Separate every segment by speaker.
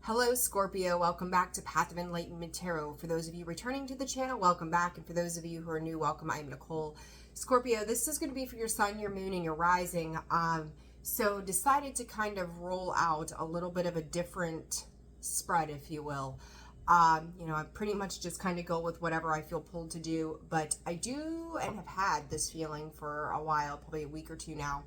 Speaker 1: Hello Scorpio, welcome back to Path of Enlightenment Tarot. For those of you returning to the channel, welcome back. And for those of you who are new, welcome. I'm Nicole. Scorpio, this is going to be for your sun, your moon, and your rising. So decided to kind of roll out a little bit of a different spread, if you will. I pretty much just kind of go with whatever I feel pulled to do. But I do and have had this feeling for a while, probably a week or two now,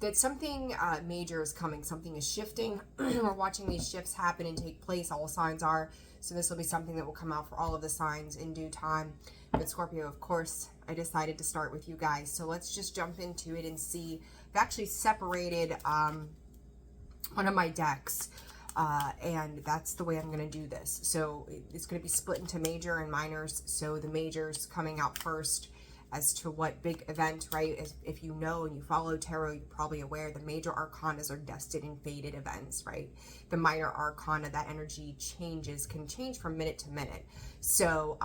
Speaker 1: that something major is coming, something is shifting. We're watching these shifts happen and take place, all signs are. So this will be something that will come out for all of the signs in due time. But Scorpio, of course, I decided to start with you guys. So let's just jump into it and see. I've actually separated one of my decks. And that's the way I'm going to do this. So it's going to be split into major and minors. So the majors coming out first as to what big event, right? If you know and you follow tarot, you're probably aware the major arcanas are destined and fated events, right? The minor arcana, that energy changes, can change from minute to minute. So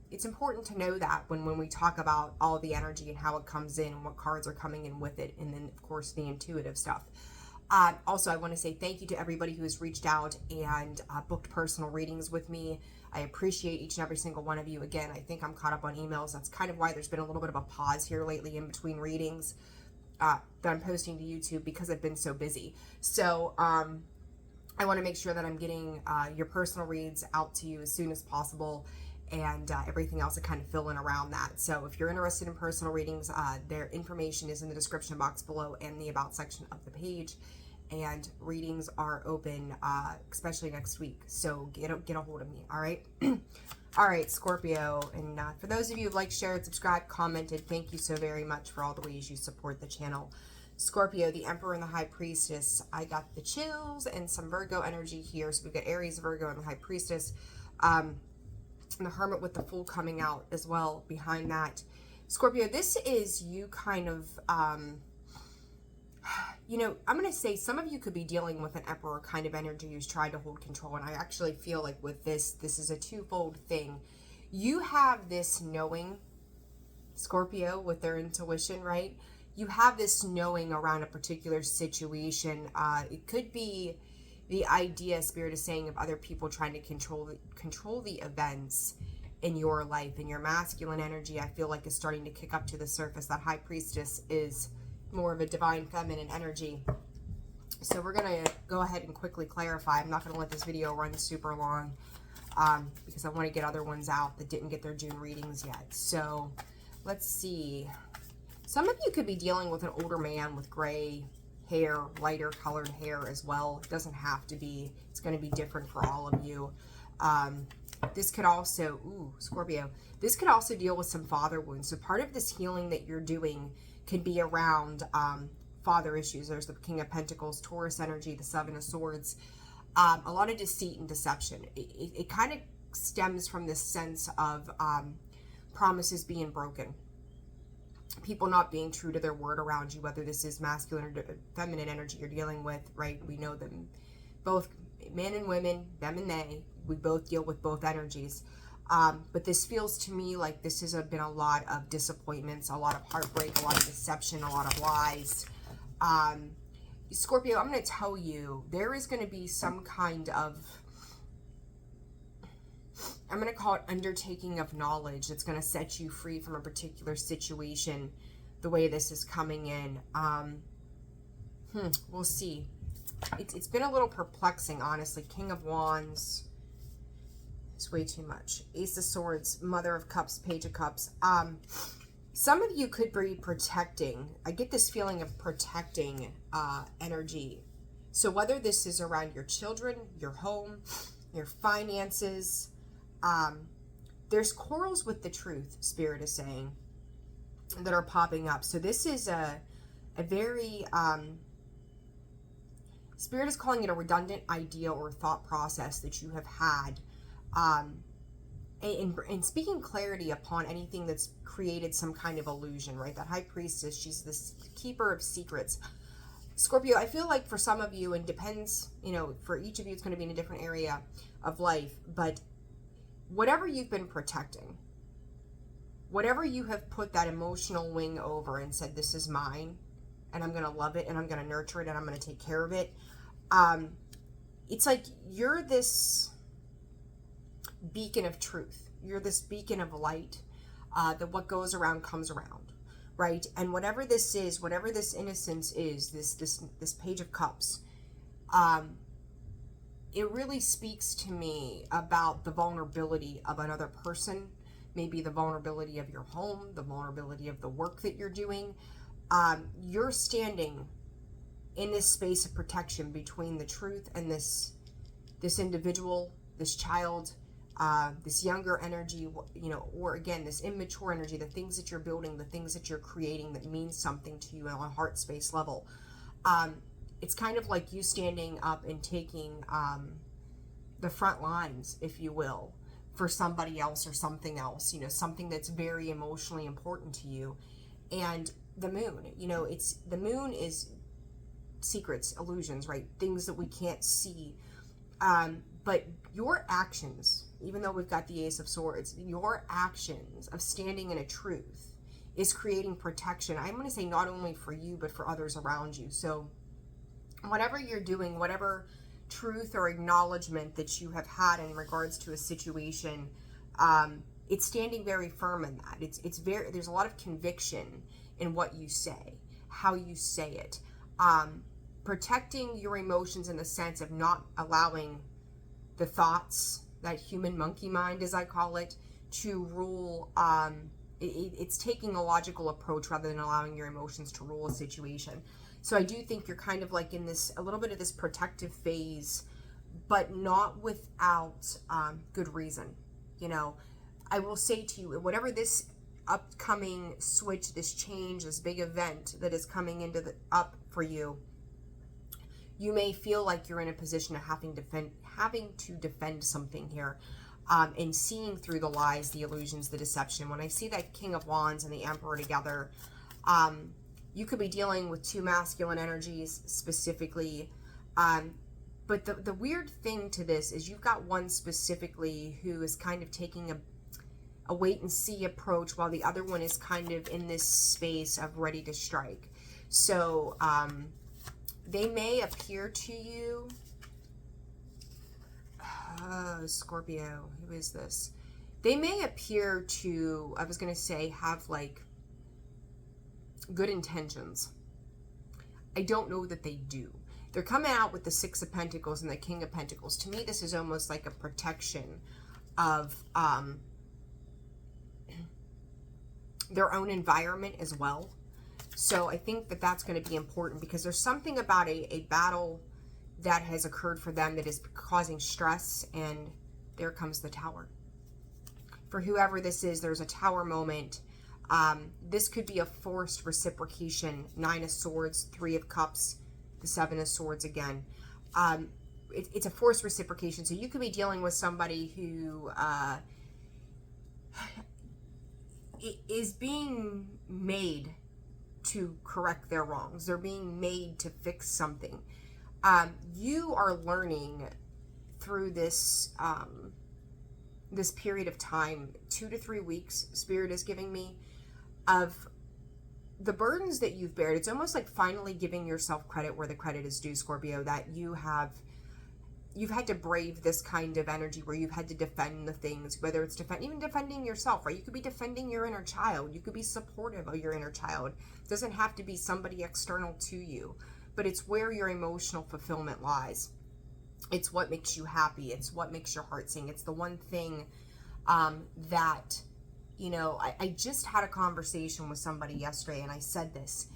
Speaker 1: it's important to know that when we talk about all the energy and how it comes in and what cards are coming in with it. And then, of course, the intuitive stuff. Also, I want to say thank you to everybody who has reached out and booked personal readings with me. I appreciate each and every single one of you. Again, I think I'm caught up on emails. That's kind of why there's been a little bit of a pause here lately in between readings that I'm posting to YouTube because I've been so busy. So I want to make sure that I'm getting your personal reads out to you as soon as possible, and everything else to kind of fill in around that. So if you're interested in personal readings, their information is in the description box below and the about section of the page. And readings are open, especially next week. So get a hold of me, all right? All right, Scorpio. And for those of you who've liked, shared, subscribed, commented, thank you so very much for all the ways you support the channel. Scorpio, the Emperor and the High Priestess. I got the chills and some Virgo energy here. So we've got Aries, Virgo, and the High Priestess. And the Hermit with the Fool coming out as well behind that. Scorpio, this is you kind of... I'm going to say some of you could be dealing with an Emperor kind of energy who's trying to hold control. And I actually feel like with this is a twofold thing. You have this knowing, Scorpio, with their intuition, right? You have this knowing around a particular situation. It could be the idea, Spirit is saying, of other people trying to control the events in your life. And your masculine energy, I feel like, is starting to kick up to the surface. That High Priestess is more of a divine feminine energy. So we're going to go ahead and quickly clarify. I'm not going to let this video run super long because I want to get other ones out that didn't get their June readings yet. So let's see. Some of you could be dealing with an older man with gray hair, lighter colored hair as well. It doesn't have to be. It's going to be different for all of you. This could also, Scorpio, this could also deal with some father wounds. So part of this healing that you're doing could be around father issues. There's the King of Pentacles, Taurus energy, the Seven of Swords, a lot of deceit and deception. It kind of stems from this sense of promises being broken, people not being true to their word around you, whether this is masculine or feminine energy you're dealing with, right? We know them both, men and women, them and they, we both deal with both energies. But this feels to me like this has been a lot of disappointments, a lot of heartbreak, a lot of deception, a lot of lies. Scorpio, I'm going to tell you, there is going to be some kind of, I'm going to call it undertaking of knowledge that's going to set you free from a particular situation, the way this is coming in. We'll see. It's been a little perplexing, honestly. King of Wands. It's way too much. Ace of Swords, Mother of Cups, Page of Cups. Some of you could be protecting. I get this feeling of protecting energy. So whether this is around your children, your home, your finances, there's quarrels with the truth, Spirit is saying, that are popping up. So this is a very... Spirit is calling it a redundant idea or thought process that you have had. And speaking clarity upon anything that's created some kind of illusion, right? That High Priestess, she's this keeper of secrets. Scorpio, I feel like for some of you, and depends, for each of you, it's going to be in a different area of life, but whatever you've been protecting, whatever you have put that emotional wing over and said, this is mine, and I'm going to love it, and I'm going to nurture it, and I'm going to take care of it, it's like you're this beacon of truth. You're this beacon of light, that what goes around comes around, right? And whatever this is, whatever this innocence is, this Page of Cups, it really speaks to me about the vulnerability of another person, maybe the vulnerability of your home, the vulnerability of the work that you're doing. You're standing in this space of protection between the truth and this individual, this child, this younger energy, or again, this immature energy, the things that you're building, the things that you're creating that means something to you on a heart space level. It's kind of like you standing up and taking the front lines, if you will, for somebody else or something else, something that's very emotionally important to you. And the moon, the moon is secrets, illusions, right? Things that we can't see. But your actions, even though we've got the Ace of Swords, your actions of standing in a truth is creating protection. I'm going to say not only for you, but for others around you. So whatever you're doing, whatever truth or acknowledgement that you have had in regards to a situation, it's standing very firm in that. It's very, there's a lot of conviction in what you say, how you say it, protecting your emotions in the sense of not allowing the thoughts, that human monkey mind, as I call it, to rule. It's taking a logical approach rather than allowing your emotions to rule a situation. So I do think you're kind of like in this, a little bit of this protective phase, but not without good reason. I will say to you, whatever this upcoming switch, this change, this big event that is coming up for you, you may feel like you're in a position of having to defend something here, and seeing through the lies, the illusions, the deception. When I see that King of Wands and the Emperor together, you could be dealing with two masculine energies specifically. But the weird thing to this is you've got one specifically who is kind of taking a wait and see approach, while the other one is kind of in this space of ready to strike. So they may appear to you, Scorpio, who is this? They may appear to, I was going to say, have like good intentions. I don't know that they do. They're coming out with the Six of Pentacles and the King of Pentacles. To me, this is almost like a protection of their own environment as well. So I think that that's going to be important, because there's something about a battle that has occurred for them that is causing stress, and there comes the Tower. For whoever this is, there's a Tower moment. This could be a forced reciprocation. Nine of Swords, Three of Cups, the Seven of Swords again. It's a forced reciprocation. So you could be dealing with somebody who is being made to correct their wrongs. They're being made to fix something. You are learning through this this period of time, 2 to 3 weeks, Spirit is giving me, of the burdens that you've bared. It's almost like finally giving yourself credit where the credit is due, Scorpio, that you've had to brave this kind of energy where you've had to defend the things, whether it's even defending yourself, right? You could be defending your inner child. You could be supportive of your inner child. It doesn't have to be somebody external to you, but it's where your emotional fulfillment lies. It's what makes you happy. It's what makes your heart sing. It's the one thing that, I just had a conversation with somebody yesterday, and I said this,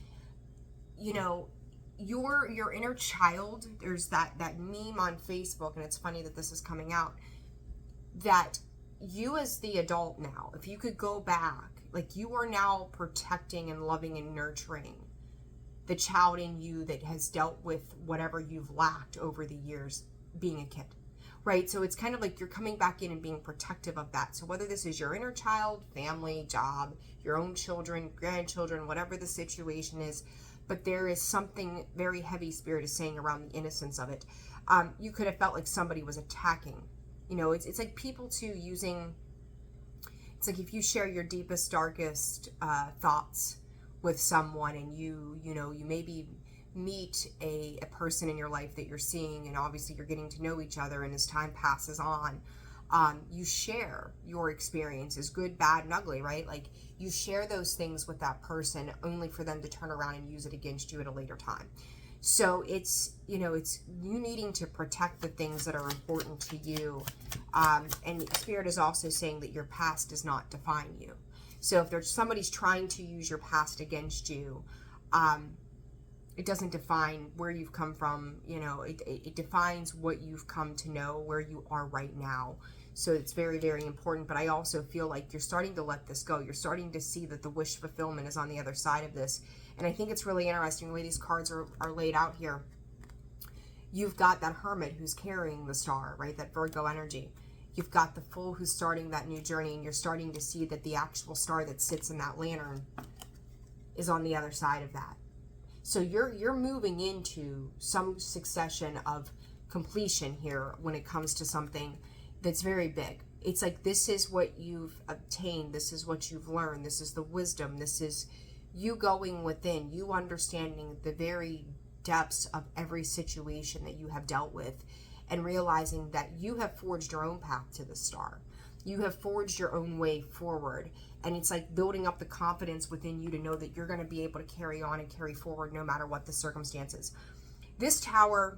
Speaker 1: your inner child, there's that meme on Facebook, and it's funny that this is coming out, that you as the adult now, if you could go back, like you are now protecting and loving and nurturing the child in you that has dealt with whatever you've lacked over the years being a kid, right? So it's kind of like you're coming back in and being protective of that. So whether this is your inner child, family, job, your own children, grandchildren, whatever the situation is, but there is something very heavy, Spirit is saying, around the innocence of it. You could have felt like somebody was attacking. It's like people too using, it's like if you share your deepest, darkest thoughts with someone, and you maybe meet a person in your life that you're seeing, and obviously you're getting to know each other, and as time passes on, you share your experiences, good, bad, and ugly, right? Like, you share those things with that person only for them to turn around and use it against you at a later time. So it's, it's you needing to protect the things that are important to you. And Spirit is also saying that your past does not define you. So if there's somebody's trying to use your past against you, it doesn't define where you've come from. It defines what you've come to know, where you are right now. So it's very, very important. But I also feel like you're starting to let this go. You're starting to see that the wish fulfillment is on the other side of this. And I think it's really interesting the way these cards are laid out here. You've got that Hermit who's carrying the star, right? That Virgo energy. You've got the Fool who's starting that new journey, and you're starting to see that the actual star that sits in that lantern is on the other side of that. So you're moving into some succession of completion here when it comes to something that's very big. It's like, this is what you've obtained. This is what you've learned. This is the wisdom. This is you going within, you understanding the very depths of every situation that you have dealt with, and realizing that you have forged your own path to the star. You have forged your own way forward. And it's like building up the confidence within you to know that you're going to be able to carry on and carry forward no matter what the circumstances. This Tower,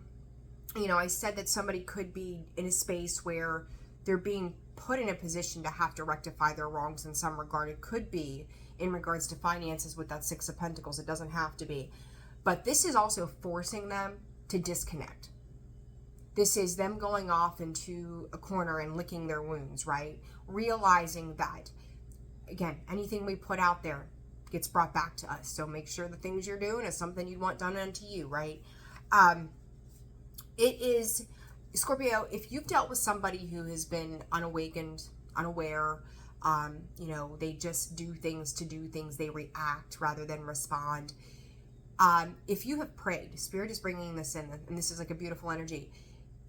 Speaker 1: I said that somebody could be in a space where they're being put in a position to have to rectify their wrongs in some regard. It could be in regards to finances with that Six of Pentacles. It doesn't have to be. But this is also forcing them to disconnect. This is them going off into a corner and licking their wounds, right? Realizing that, again, anything we put out there gets brought back to us. So make sure the things you're doing is something you'd want done unto you, right? It is, Scorpio, if you've dealt with somebody who has been unawakened, unaware, they just do things to do things, they react rather than respond. If you have prayed, Spirit is bringing this in, and this is like a beautiful energy.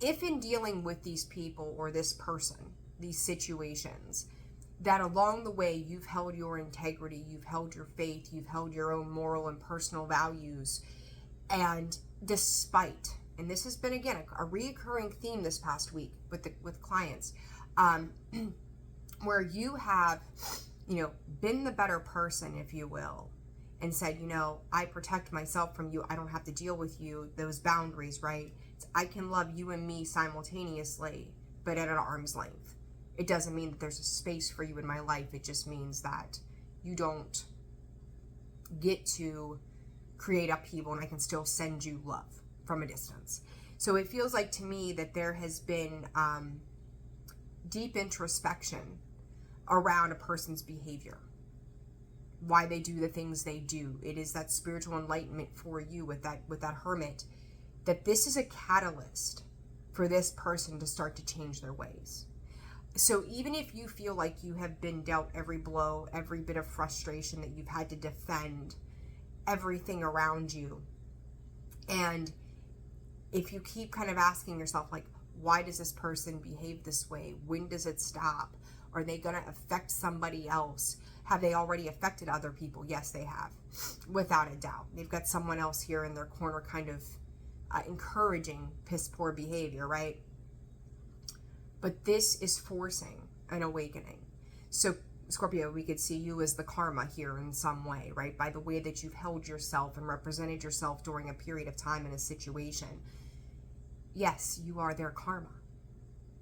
Speaker 1: If in dealing with these people or this person, these situations, that along the way you've held your integrity, you've held your faith, you've held your own moral and personal values, and despite, and this has been again a reoccurring theme this past week with clients, where you have, been the better person, if you will, and said, I protect myself from you. I don't have to deal with you. Those boundaries, right? I can love you and me simultaneously, but at an arm's length. It doesn't mean that there's a space for you in my life. It just means that you don't get to create upheaval, and I can still send you love from a distance. So it feels like to me that there has been deep introspection around a person's behavior, why they do the things they do. It is that spiritual enlightenment for you with that Hermit, that this is a catalyst for this person to start to change their ways. So even if you feel like you have been dealt every blow, every bit of frustration, that you've had to defend everything around you, and if you keep kind of asking yourself, like, why does this person behave this way? When does it stop? Are they going to affect somebody else? Have they already affected other people? Yes, they have, without a doubt. They've got someone else here in their corner kind of encouraging piss poor behavior, right? But this is forcing an awakening. So Scorpio, we could see you as the karma here in some way, right? By the way that you've held yourself and represented yourself during a period of time in a situation. Yes, you are their karma.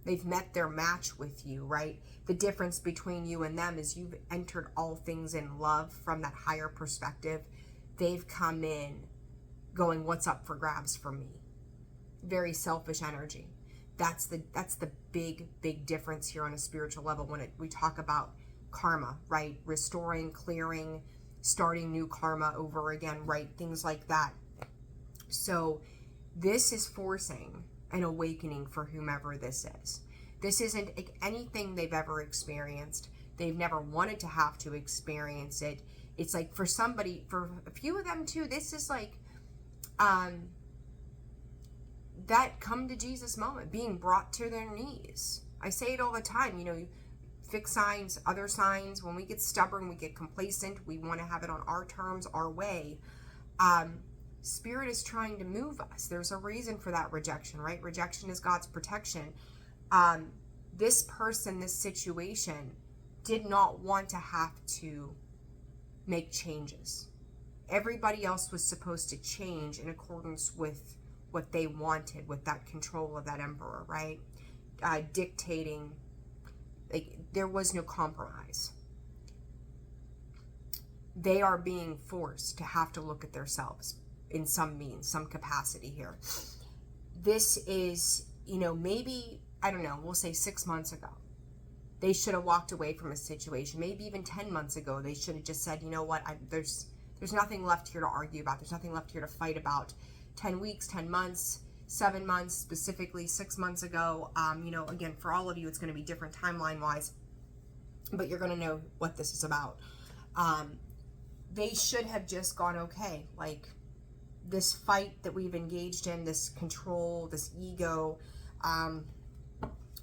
Speaker 1: They've met their match with you, right? The difference between you and them is you've entered all things in love from that higher perspective. They've come in going, what's up for grabs for me? Very selfish energy. That's the big difference here on a spiritual level when we talk about karma, right? Restoring, clearing, starting new karma over again, right? Things like that. So this is forcing an awakening for whomever this is. This isn't anything they've ever experienced. They've never wanted to have to experience it. It's like for somebody, for a few of them too, this is like that come to Jesus moment, being brought to their knees. I say it all the time, fixed signs, other signs. When we get stubborn, we get complacent, we want to have it on our terms, our way. Spirit is trying to move us. There's a reason for that rejection, right? Rejection is God's protection. This person, this situation, did not want to have to make changes. Everybody else was supposed to change in accordance with what they wanted, with that control of that emperor, right? Dictating. Like, there was no compromise. They are being forced to have to look at themselves in some means, some capacity here. This is, maybe, I don't know, we'll say 6 months ago, they should have walked away from a situation. Maybe even 10 months ago, they should have just said, you know what, there's nothing left here to argue about. There's nothing left here to fight about. 10 weeks, 10 months, 7 months, specifically 6 months ago. Again, for all of you, it's going to be different timeline-wise, but you're going to know what this is about. They should have just gone, okay, like, this fight that we've engaged in, this control, this ego,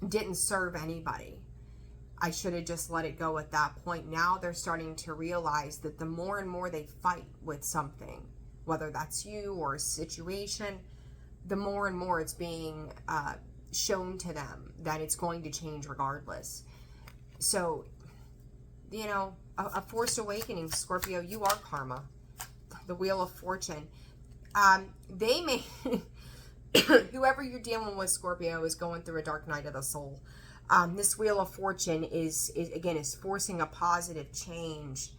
Speaker 1: didn't serve anybody. I should have just let it go at that point. Now they're starting to realize that the more and more they fight with something, whether that's you or a situation, the more and more it's being shown to them that it's going to change regardless. So, a forced awakening, Scorpio, you are karma. The Wheel of Fortune. They may, whoever you're dealing with, Scorpio, is going through a dark night of the soul. This Wheel of Fortune is forcing a positive change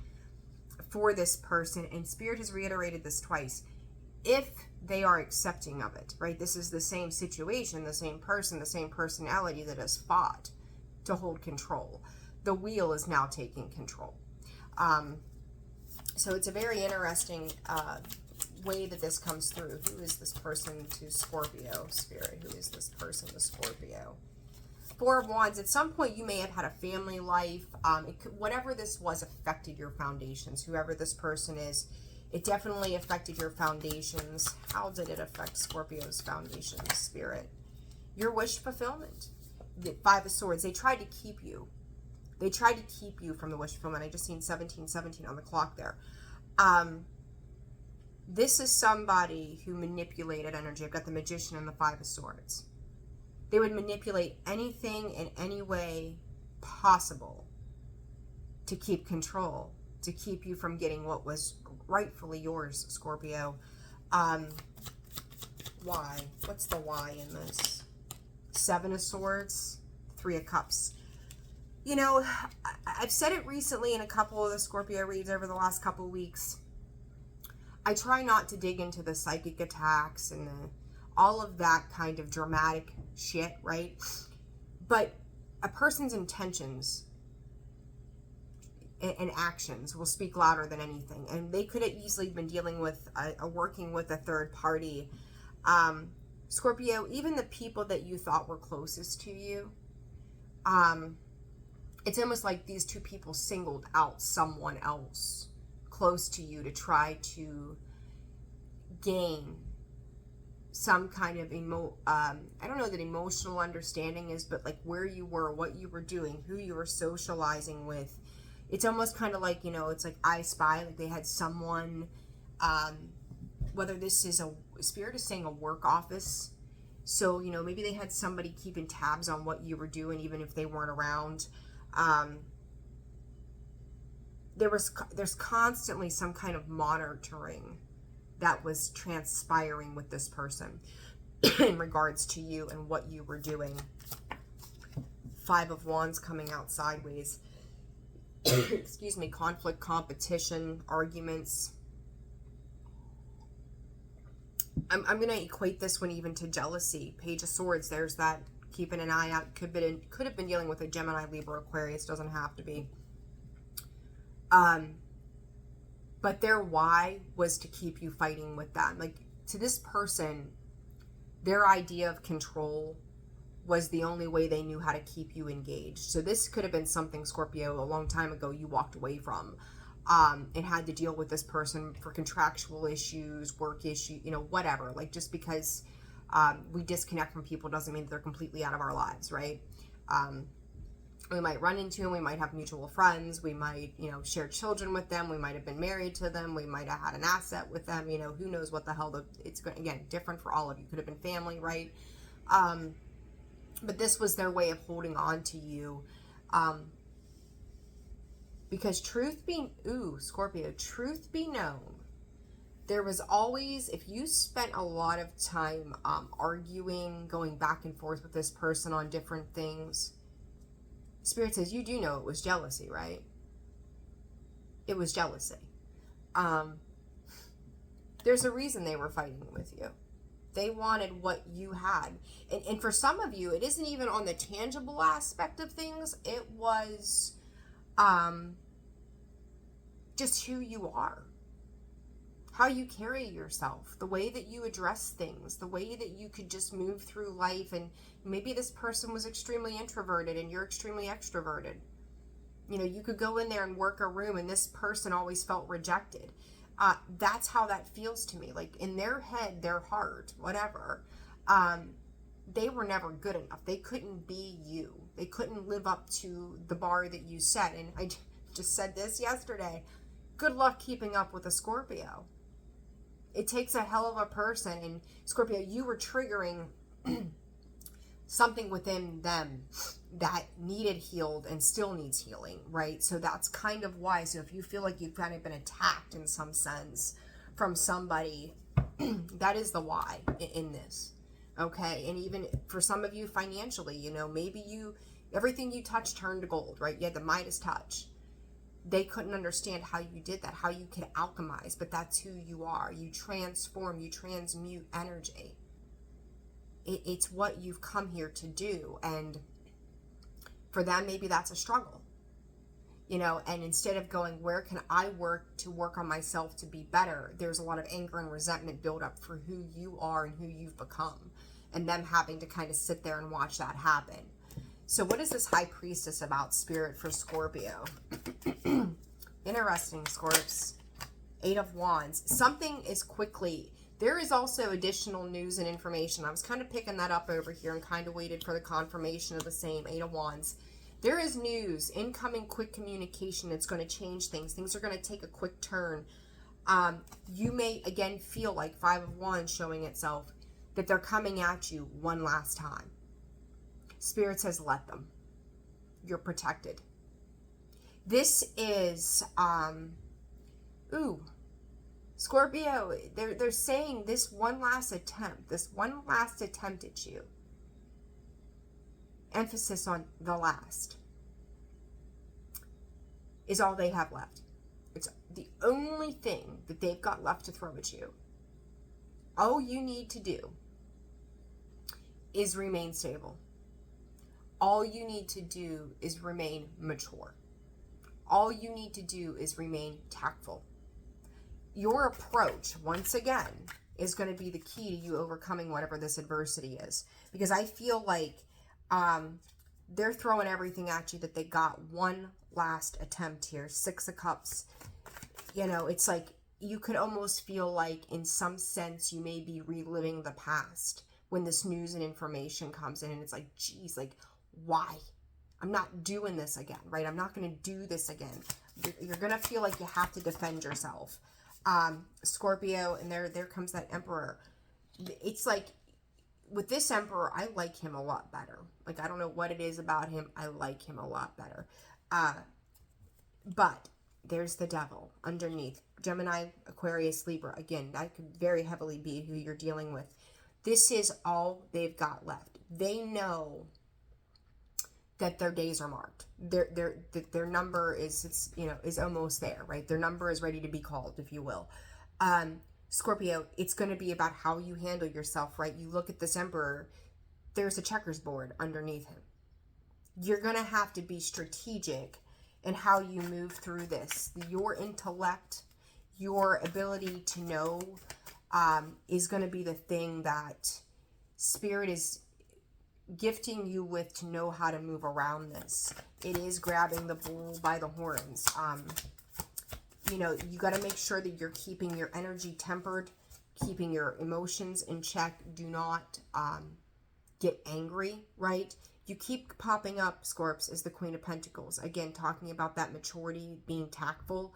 Speaker 1: for this person. And Spirit has reiterated this twice. If they are accepting of it, right? This is the same situation, the same person, the same personality that has fought to hold control. The wheel is now taking control. So it's a very interesting way that this comes through. Who is this person to Scorpio, Spirit? Who is this person to Scorpio? Four of Wands. At some point, you may have had a family life. Whatever this was affected your foundations. Whoever this person is, it definitely affected your foundations. How did it affect Scorpio's foundations, Spirit? Your wish fulfillment. The Five of Swords. They tried to keep you. They tried to keep you from the wish fulfillment. I just seen 1717 on the clock there. This is somebody who manipulated energy. I've got the Magician and the Five of Swords. They would manipulate anything in any way possible to keep control, to keep you from getting what was rightfully yours, Scorpio. Why? What's the why in this? Seven of Swords, Three of Cups. I've said it recently in a couple of the Scorpio reads over the last couple of weeks. I try not to dig into the psychic attacks and all of that kind of dramatic shit, right? But a person's intentions and actions will speak louder than anything. And they could have easily been dealing with working with a third party. Scorpio, even the people that you thought were closest to you, it's almost like these two people singled out someone else close to you to try to gain some kind of I don't know that emotional understanding is, but like where you were, what you were doing, who you were socializing with. It's almost kind of like, it's like I Spy, like they had someone, whether this is Spirit is saying a work office. So, maybe they had somebody keeping tabs on what you were doing, even if they weren't around. There's constantly some kind of monitoring that was transpiring with this person in regards to you and what you were doing. Five of Wands coming out sideways. Excuse me, conflict, competition, arguments. I'm going to equate this one even to jealousy. Page of Swords, there's that. Keeping an eye out. Could have been dealing with a Gemini, Libra, Aquarius. Doesn't have to be. But their why was to keep you fighting with them. Like, to this person, their idea of control was the only way they knew how to keep you engaged. So this could have been something, Scorpio, a long time ago you walked away from. And had to deal with this person for contractual issues, work issue, whatever. Like, just because we disconnect from people doesn't mean that they're completely out of our lives, right? We might run into them. We might have mutual friends. We might, you know, share children with them. We might have been married to them. We might have had an asset with them. You know, who knows what the hell it's going. Again, different for all of you. Could have been family, right? But this was their way of holding on to you. Because Scorpio, truth be known, there was always, if you spent a lot of time arguing, going back and forth with this person on different things, Spirit says you do know it was jealousy, right? It was jealousy. There's a reason they were fighting with you. They wanted what you had. And for some of you, it isn't even on the tangible aspect of things. It was just who you are. How you carry yourself, the way that you address things, the way that you could just move through life. And maybe this person was extremely introverted and you're extremely extroverted. You know, you could go in there and work a room and this person always felt rejected. That's how that feels to me. Like in their head, their heart, whatever, they were never good enough. They couldn't be you. They couldn't live up to the bar that you set. And I just said this yesterday. Good luck keeping up with a Scorpio. It takes a hell of a person. And Scorpio, you were triggering something within them that needed healed and still needs healing, right? So that's kind of why. So if you feel like you've kind of been attacked in some sense from somebody, that is the why in this, okay? And even for some of you financially, you know, maybe everything you touched turned to gold, right? You had the Midas touch. They couldn't understand how you did that, how you could alchemize, but that's who you are. You transform, you transmute energy. It's what you've come here to do. And for them, maybe that's a struggle, you know, and instead of going, where can I work on myself to be better? There's a lot of anger and resentment build up for who you are and who you've become, and them having to kind of sit there and watch that happen. So what is this High Priestess about, Spirit, for Scorpio? Interesting, Scorps. 8 of Wands. Something is quickly... There is also additional news and information. I was kind of picking that up over here and kind of waited for the confirmation of the same 8 of Wands. There is news, incoming quick communication. It's going to change things. Things are going to take a quick turn. You may, again, feel like 5 of Wands showing itself, that they're coming at you one last time. Spirit says, let them. You're protected. This is, Scorpio, they're saying this one last attempt at you. Emphasis on the last. Is all they have left. It's the only thing that they've got left to throw at you. All you need to do is remain stable. All you need to do is remain mature. All you need to do is remain tactful. Your approach, once again, is going to be the key to you overcoming whatever this adversity is. Because I feel like they're throwing everything at you that they got one last attempt here. 6 of Cups. You know, it's like you could almost feel like in some sense you may be reliving the past when this news and information comes in. And it's like, geez, like, why? I'm not doing this again, right? I'm not going to do this again. You're going to feel like you have to defend yourself. Scorpio, and there comes that Emperor. It's like with this Emperor, I like him a lot better. Like, I don't know what it is about him. I like him a lot better. But there's the Devil underneath. Gemini, Aquarius, Libra. Again, that could very heavily be who you're dealing with. This is all they've got left. They know that their days are marked. Their number is, is almost there, right? Their number is ready to be called, if you will. Scorpio, it's going to be about how you handle yourself, right? You look at this Emperor, there's a checkers board underneath him. You're going to have to be strategic in how you move through this. Your intellect, your ability to know is going to be the thing that Spirit is gifting you with, to know how to move around this. It is grabbing the bull by the horns. You got to make sure that you're keeping your energy tempered, keeping your emotions in check. Do not get angry, right? You keep popping up, Scorps, as the Queen of Pentacles. Again, talking about that maturity, being tactful.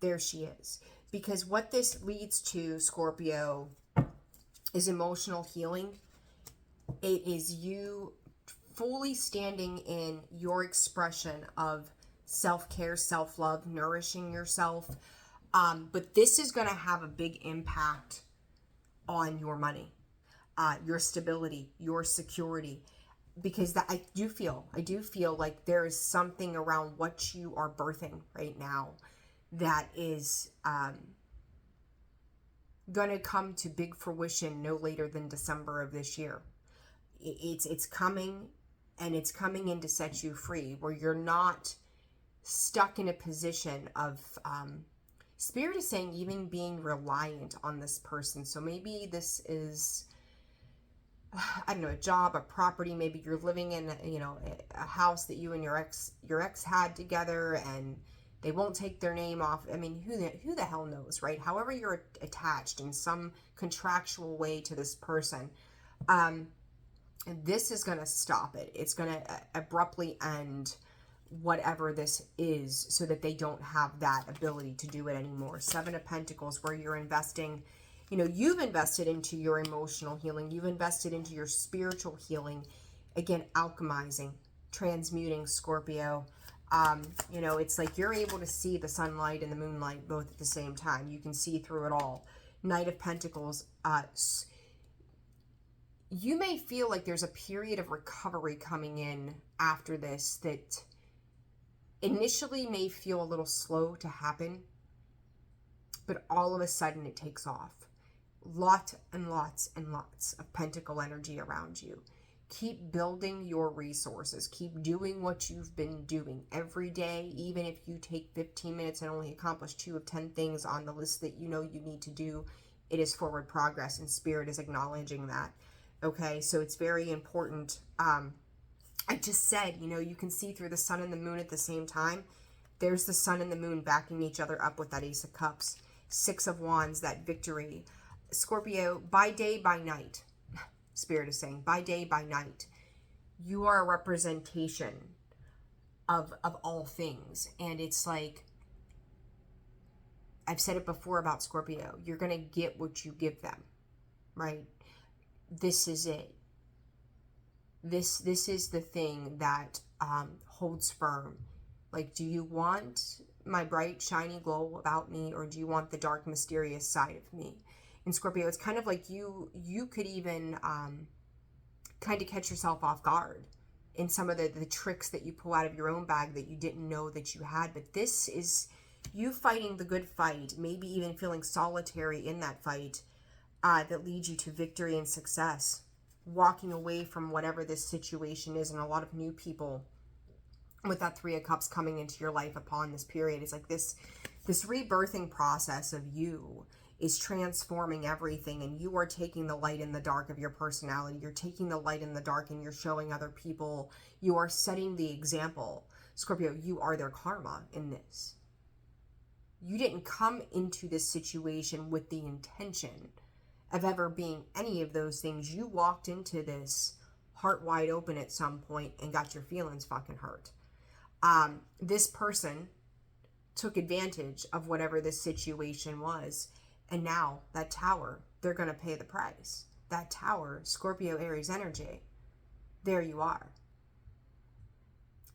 Speaker 1: There she is. Because what this leads to, Scorpio, is emotional healing. It is you fully standing in your expression of self-care, self-love, nourishing yourself. But this is going to have a big impact on your money, your stability, your security. Because that I do feel like there is something around what you are birthing right now that is going to come to big fruition no later than December of this year. It's coming, and it's coming in to set you free, where you're not stuck in a position of Spirit is saying even being reliant on this person. So maybe this is, I don't know, a job, a property. Maybe you're living in, you know, a house that you and your ex had together, and they won't take their name off. I mean, who the hell knows, right? However, you're attached in some contractual way to this person. And this is going to stop it. It's going to abruptly end whatever this is, so that they don't have that ability to do it anymore. Seven of Pentacles, where you're investing, you know, you've invested into your emotional healing. You've invested into your spiritual healing. Again, alchemizing, transmuting, Scorpio. You know, it's like you're able to see the sunlight and the moonlight both at the same time. You can see through it all. Knight of Pentacles. You may feel like there's a period of recovery coming in after this that initially may feel a little slow to happen, but all of a sudden it takes off. Lots and lots and lots of pentacle energy around you. Keep building your resources. Keep doing what you've been doing every day, even if you take 15 minutes and only accomplish 2 of 10 things on the list that you know you need to do. It is forward progress, and Spirit is acknowledging that. Okay, so it's very important. I just said, you know, you can see through the sun and the moon at the same time. There's the sun and the moon backing each other up with that Ace of Cups. 6 of Wands, that victory. Scorpio, by day, by night. Spirit is saying, by day, by night. You are a representation of all things. And it's like, I've said it before about Scorpio. You're going to get what you give them, right? This is it. This is the thing that holds firm. Like, do you want my bright, shiny glow about me, or do you want the dark, mysterious side of me? In Scorpio, it's kind of like you could even kind of catch yourself off guard in some of the tricks that you pull out of your own bag that you didn't know that you had. But this is you fighting the good fight, maybe even feeling solitary in that fight, that leads you to victory and success. Walking away from whatever this situation is, and a lot of new people with that 3 of Cups coming into your life upon this period. It's like this rebirthing process of you is transforming everything, and you are taking the light in the dark of your personality. You're taking the light in the dark, and you're showing other people. You are setting the example. Scorpio, you are their karma in this. You didn't come into this situation with the intention of ever being any of those things. You walked into this heart wide open at some point and got your feelings fucking hurt. This person took advantage of whatever this situation was, and now that tower, they're going to pay the price. That tower, Scorpio, Aries energy, there you are.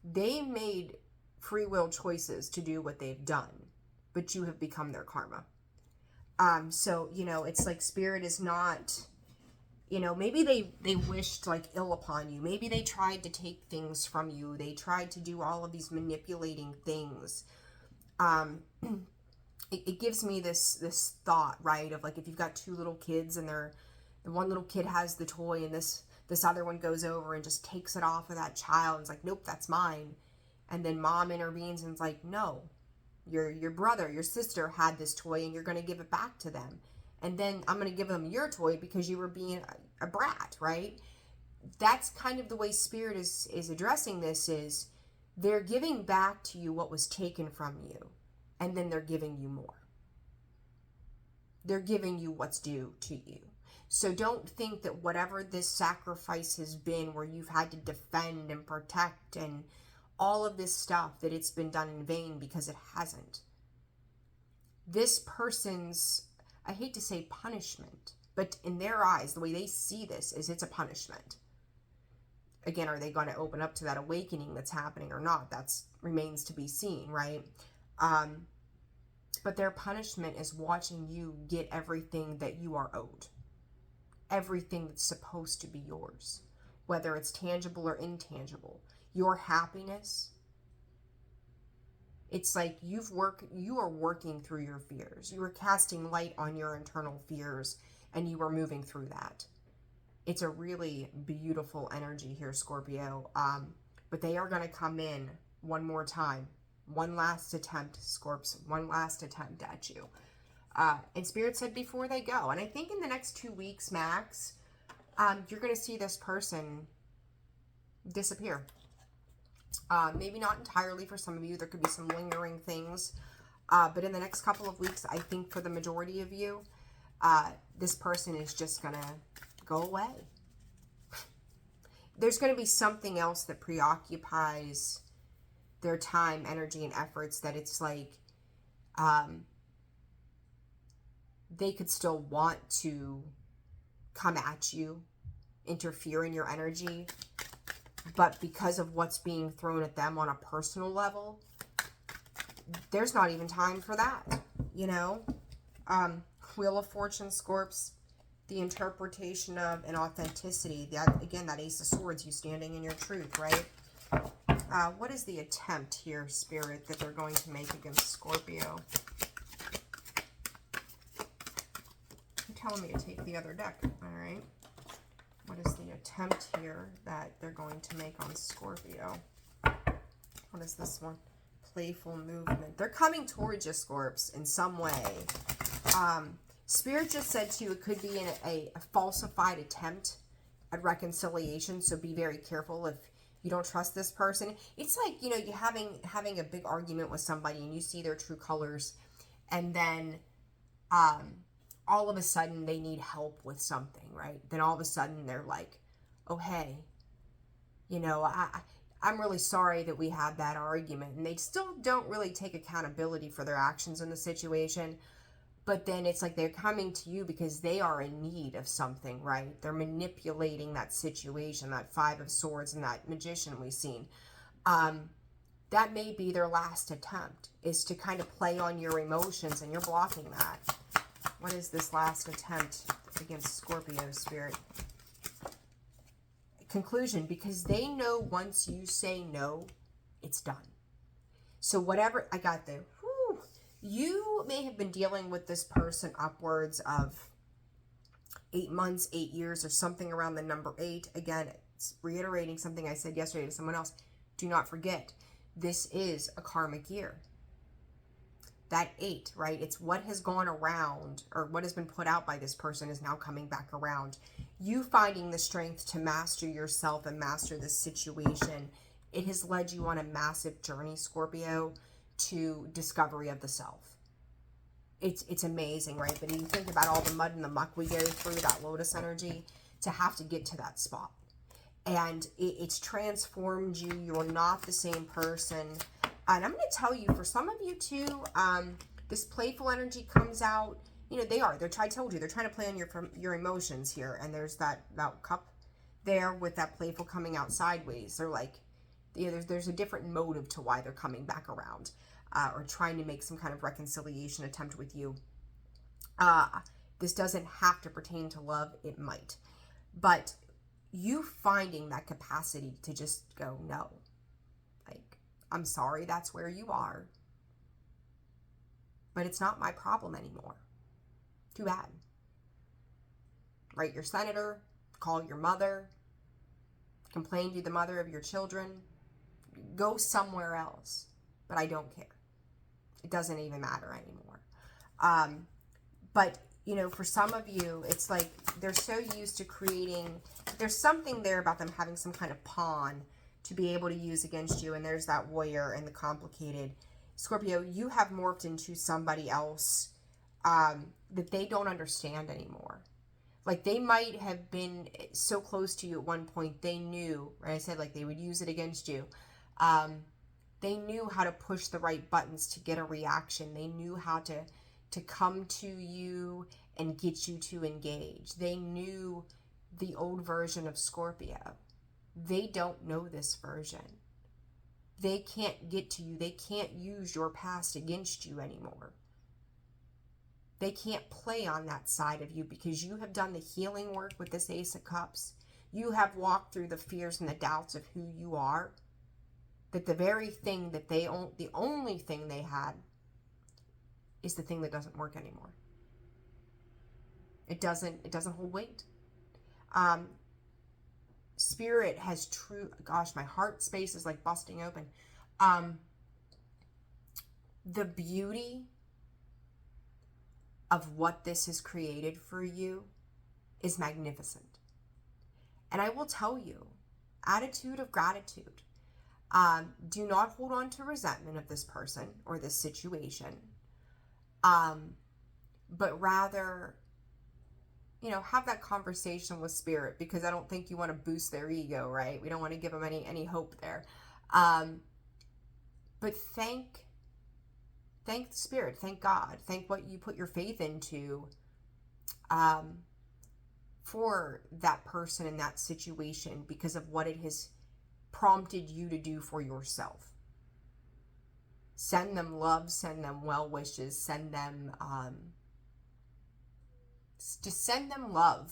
Speaker 1: They made free will choices to do what they've done, but you have become their karma. So, you know, it's like Spirit is not, you know, maybe they wished like ill upon you. Maybe they tried to take things from you. They tried to do all of these manipulating things. It gives me this thought, right, of like, if you've got 2 little kids, and the one little kid has the toy, and this other one goes over and just takes it off of that child, and it's like, nope, that's mine. And then mom intervenes and is like, no, your brother, your sister had this toy, and you're going to give it back to them. And then I'm going to give them your toy because you were being a brat, right? That's kind of the way Spirit is addressing this, is they're giving back to you what was taken from you, and then they're giving you more. They're giving you what's due to you. So don't think that whatever this sacrifice has been, where you've had to defend and protect and all of this stuff, that it's been done in vain, because it hasn't. This person's, I hate to say punishment, but in their eyes, the way they see this is it's a punishment. Again, are they going to open up to that awakening that's happening or not? That's remains to be seen, right? But their punishment is watching you get everything that you are owed. Everything that's supposed to be yours, whether it's tangible or intangible. Your happiness. It's like you are working through your fears. You are casting light on your internal fears, and you are moving through that. It's a really beautiful energy here, Scorpio. But they are going to come in one more time. One last attempt, Scorps. One last attempt at you. And Spirit said before they go. And I think in the next 2 weeks, max, you're going to see this person disappear. Maybe not entirely for some of you. There could be some lingering things. But in the next couple of weeks, I think for the majority of you, this person is just going to go away. There's going to be something else that preoccupies their time, energy, and efforts, that it's like they could still want to come at you, interfere in your energy, but because of what's being thrown at them on a personal level, there's not even time for that, you know? Wheel of Fortune, Scorps, the interpretation of an authenticity. That, again, that Ace of Swords, you standing in your truth, right? What is the attempt here, Spirit, that they're going to make against Scorpio? You're telling me to take the other deck, all right? What is the attempt here that they're going to make on Scorpio? What is this one? Playful movement. They're coming towards you, Scorps, in some way. Spirit just said to you it could be in a falsified attempt at reconciliation, so be very careful if you don't trust this person. It's like, you know, you having a big argument with somebody and you see their true colors, and then all of a sudden they need help with something, right? Then all of a sudden they're like, oh, hey, you know, I'm really sorry that we had that argument. And they still don't really take accountability for their actions in the situation. But then it's like they're coming to you because they are in need of something, right? They're manipulating that situation, that Five of Swords and that Magician we've seen. That may be their last attempt, is to kind of play on your emotions, and you're blocking that. What is this last attempt against Scorpio, Spirit? Conclusion, because they know once you say no, it's done. So whatever, I got the, you may have been dealing with this person upwards of 8 months, 8 years, or something around the number 8. Again, it's reiterating something I said yesterday to someone else. Do not forget, this is a karmic year. That 8, right? It's what has gone around, or what has been put out by this person is now coming back around. You finding the strength to master yourself and master this situation, it has led you on a massive journey, Scorpio, to discovery of the self. It's amazing, right? But you think about all the mud and the muck we go through, that lotus energy, to have to get to that spot. And it's transformed you. You're not the same person. And I'm going to tell you, for some of you too, this playful energy comes out. You know, I told you, they're trying to play on your emotions here. And there's that cup there with that playful coming out sideways. They're like, you know, there's a different motive to why they're coming back around. Or trying to make some kind of reconciliation attempt with you. This doesn't have to pertain to love. It might. But you finding that capacity to just go, no. Like, I'm sorry that's where you are. But it's not my problem anymore. Too bad. Write your senator. Call your mother. Complain to the mother of your children. Go somewhere else. But I don't care. It doesn't even matter anymore. But, you know, for some of you, it's like they're so used to creating, there's something there about them having some kind of pawn to be able to use against you. And there's that warrior and the complicated. Scorpio, you have morphed into somebody else that they don't understand anymore. Like they might have been so close to you at one point, they knew, right? I said like they would use it against you. They knew how to push the right buttons to get a reaction. They knew how to come to you and get you to engage. They knew the old version of Scorpio. They don't know this version. They can't get to you. They can't use your past against you anymore. They can't play on that side of you because you have done the healing work with this Ace of Cups. You have walked through the fears and the doubts of who you are. That the very thing that the only thing they had is the thing that doesn't work anymore. It doesn't hold weight. Spirit has gosh, my heart space is like busting open. The beauty of what this has created for you is magnificent. And I will tell you, attitude of gratitude. Do not hold on to resentment of this person or this situation. But rather, have that conversation with spirit, because I don't think you want to boost their ego, right? We don't want to give them any hope there. But thank the spirit, thank God, thank what you put your faith into, for that person in that situation, because of what it has prompted you to do for yourself. Send them love, send them well wishes, send them, just send them love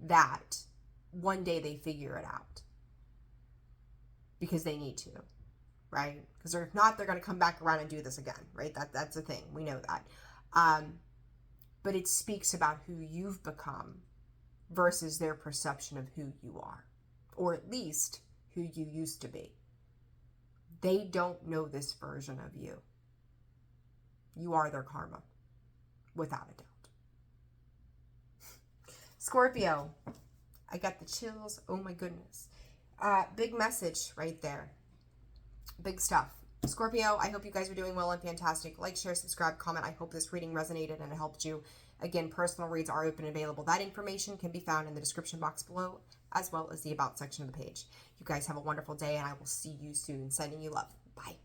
Speaker 1: that one day they figure it out. Because they need to, right? Because if not, they're going to come back around and do this again, right? That's the thing. We know that. But it speaks about who you've become versus their perception of who you are. Or at least who you used to be. They don't know this version of you. You are their karma, without a doubt. Scorpio, I got the chills. Oh my goodness. Big message right there. Big stuff. Scorpio, I hope you guys are doing well and fantastic. Like, share, subscribe, comment. I hope this reading resonated and it helped you. Again, personal reads are open and available. That information can be found in the description box below, as well as the about section of the page. You guys have a wonderful day, and I will see you soon. Sending you love. Bye.